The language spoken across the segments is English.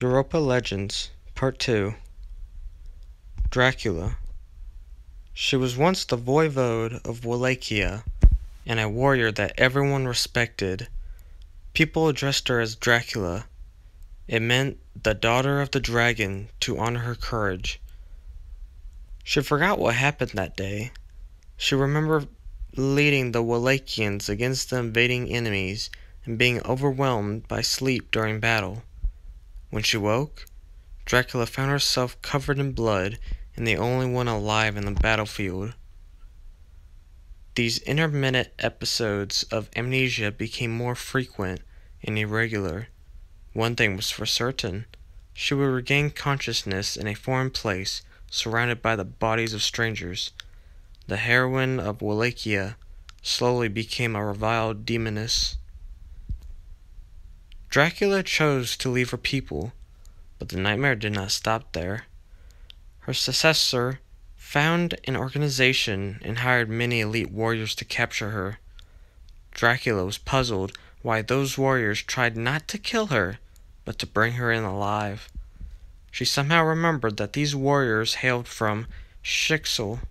Europa Legends, Part 2. Dracula. She was once the voivode of Wallachia, and a warrior that everyone respected. People addressed her as Dracula. It meant the daughter of the dragon to honor her courage. She forgot what happened that day. She remembered leading the Wallachians against the invading enemies and being overwhelmed by sleep during battle. When she woke, Dracula found herself covered in blood and the only one alive in the battlefield. These intermittent episodes of amnesia became more frequent and irregular. One thing was for certain: she would regain consciousness in a foreign place, surrounded by the bodies of strangers. The heroine of Wallachia slowly became a reviled demoness. Dracula chose to leave her people, but the nightmare did not stop there. Her successor found an organization and hired many elite warriors to capture her. Dracula was puzzled why those warriors tried not to kill her, but to bring her in alive. She somehow remembered that these warriors hailed from Schicksal.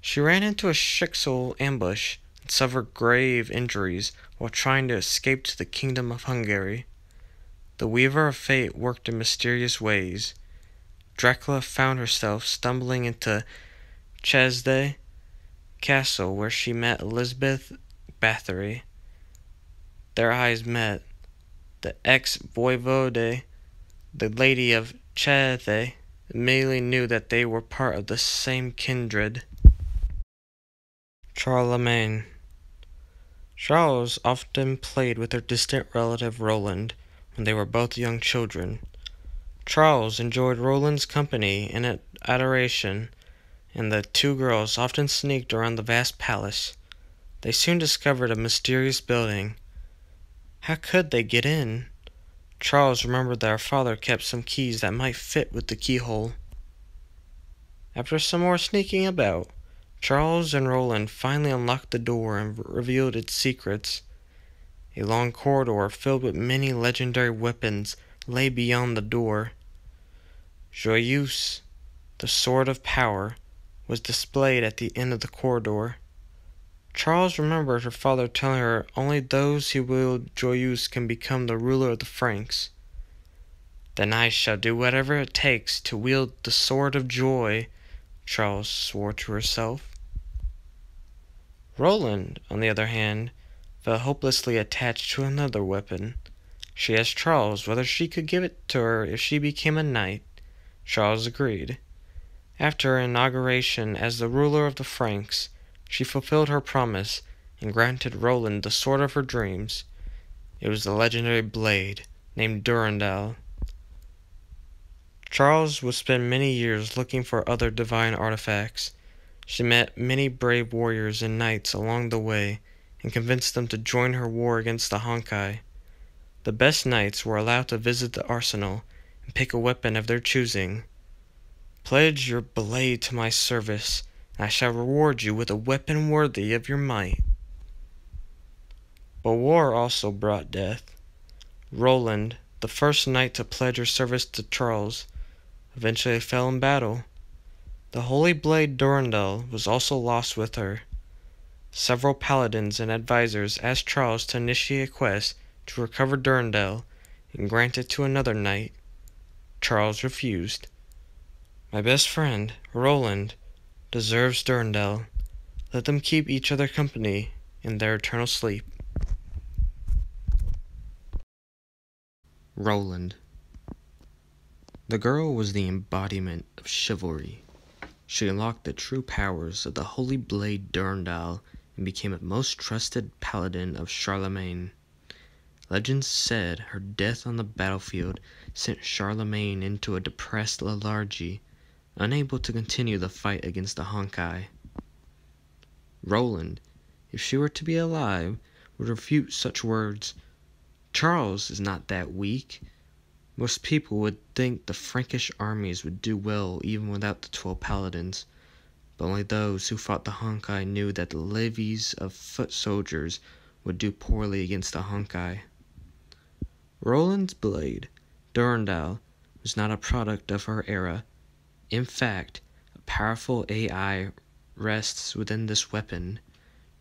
She ran into a Schicksal ambush and suffered grave injuries while trying to escape to the Kingdom of Hungary. The Weaver of Fate worked in mysterious ways. Dracula found herself stumbling into Chesde Castle, where she met Elizabeth Bathory. Their eyes met. The ex-voivode, the Lady of Chesde, immediately knew that they were part of the same kindred. Charlemagne. Charles often played with her distant relative Roland when they were both young children. Charles enjoyed Roland's company and adoration, and the two girls often sneaked around the vast palace. They soon discovered a mysterious building. How could they get in? Charles remembered that her father kept some keys that might fit with the keyhole. After some more sneaking about, Charles and Roland finally unlocked the door and revealed its secrets. A long corridor filled with many legendary weapons lay beyond the door. Joyeuse, the sword of power, was displayed at the end of the corridor. Charles remembered her father telling her only those who wield Joyeuse can become the ruler of the Franks. "Then I shall do whatever it takes to wield the sword of joy," Charles swore to herself. Roland, on the other hand, felt hopelessly attached to another weapon. She asked Charles whether she could give it to her if she became a knight. Charles agreed. After her inauguration as the ruler of the Franks, she fulfilled her promise and granted Roland the sword of her dreams. It was the legendary blade named Durandal. Charles would spend many years looking for other divine artifacts. She met many brave warriors and knights along the way and convinced them to join her war against the Honkai. The best knights were allowed to visit the arsenal and pick a weapon of their choosing. "Pledge your blade to my service, and I shall reward you with a weapon worthy of your might." But war also brought death. Roland, the first knight to pledge her service to Charles, eventually fell in battle. The holy blade Durandal was also lost with her. Several paladins and advisors asked Charles to initiate a quest to recover Durandal and grant it to another knight. Charles refused. "My best friend, Roland, deserves Durandal. Let them keep each other company in their eternal sleep." Roland. The girl was the embodiment of chivalry. She unlocked the true powers of the holy blade Durandal and became a most trusted paladin of Charlemagne. Legends said her death on the battlefield sent Charlemagne into a depressed lethargy, unable to continue the fight against the Honkai. Roland, if she were to be alive, would refute such words. Charles is not that weak. Most people would think the Frankish armies would do well even without the 12 paladins, but only those who fought the Honkai knew that the levies of foot soldiers would do poorly against the Honkai. Roland's blade, Durandal, was not a product of her era. In fact, a powerful AI rests within this weapon.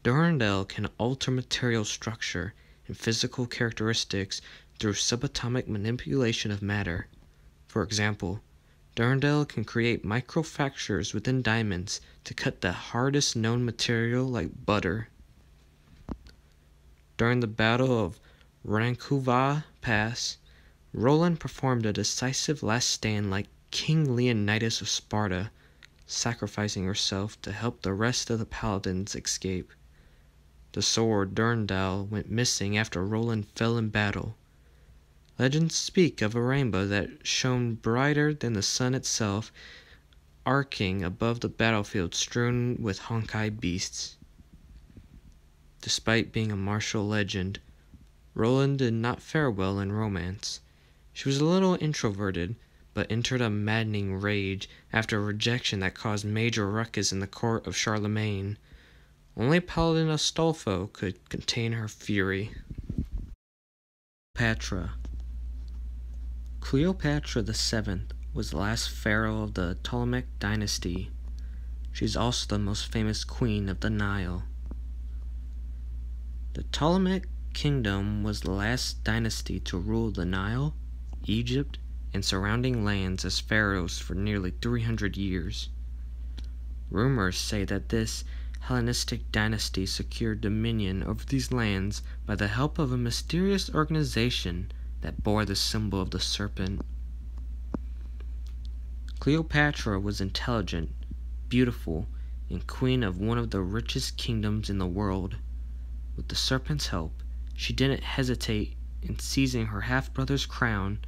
Durandal can alter material structure and physical characteristics through subatomic manipulation of matter. For example, Durandal can create microfractures within diamonds to cut the hardest known material like butter. During the Battle of Rankuva Pass, Roland performed a decisive last stand like King Leonidas of Sparta, sacrificing herself to help the rest of the paladins escape. The sword Durandal went missing after Roland fell in battle. Legends speak of a rainbow that shone brighter than the sun itself, arcing above the battlefield strewn with Honkai beasts. Despite being a martial legend, Roland did not fare well in romance. She was a little introverted, but entered a maddening rage after a rejection that caused major ruckus in the court of Charlemagne. Only Paladin Astolfo could contain her fury. Cleopatra VII was the last pharaoh of the Ptolemaic dynasty. She is also the most famous queen of the Nile. The Ptolemaic kingdom was the last dynasty to rule the Nile, Egypt, and surrounding lands as pharaohs for nearly 300 years. Rumors say that this Hellenistic dynasty secured dominion over these lands by the help of a mysterious organization that bore the symbol of the serpent. Cleopatra was intelligent, beautiful, and queen of one of the richest kingdoms in the world. With the serpent's help, she didn't hesitate in seizing her half-brother's crown,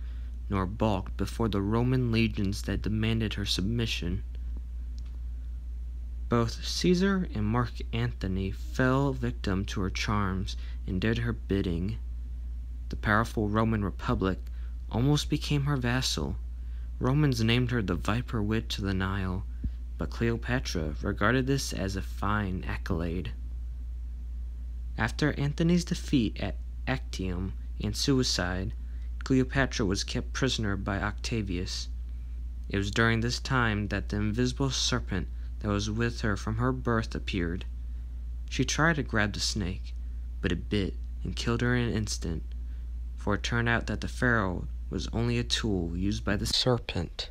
nor balked before the Roman legions that demanded her submission. Both Caesar and Mark Antony fell victim to her charms and did her bidding. The powerful Roman Republic almost became her vassal. Romans named her the Viper Witch of the Nile, but Cleopatra regarded this as a fine accolade. After Antony's defeat at Actium and suicide, Cleopatra was kept prisoner by Octavius. It was during this time that the invisible serpent that was with her from her birth appeared. She tried to grab the snake, but it bit and killed her in an instant, for it turned out that the pharaoh was only a tool used by the serpent.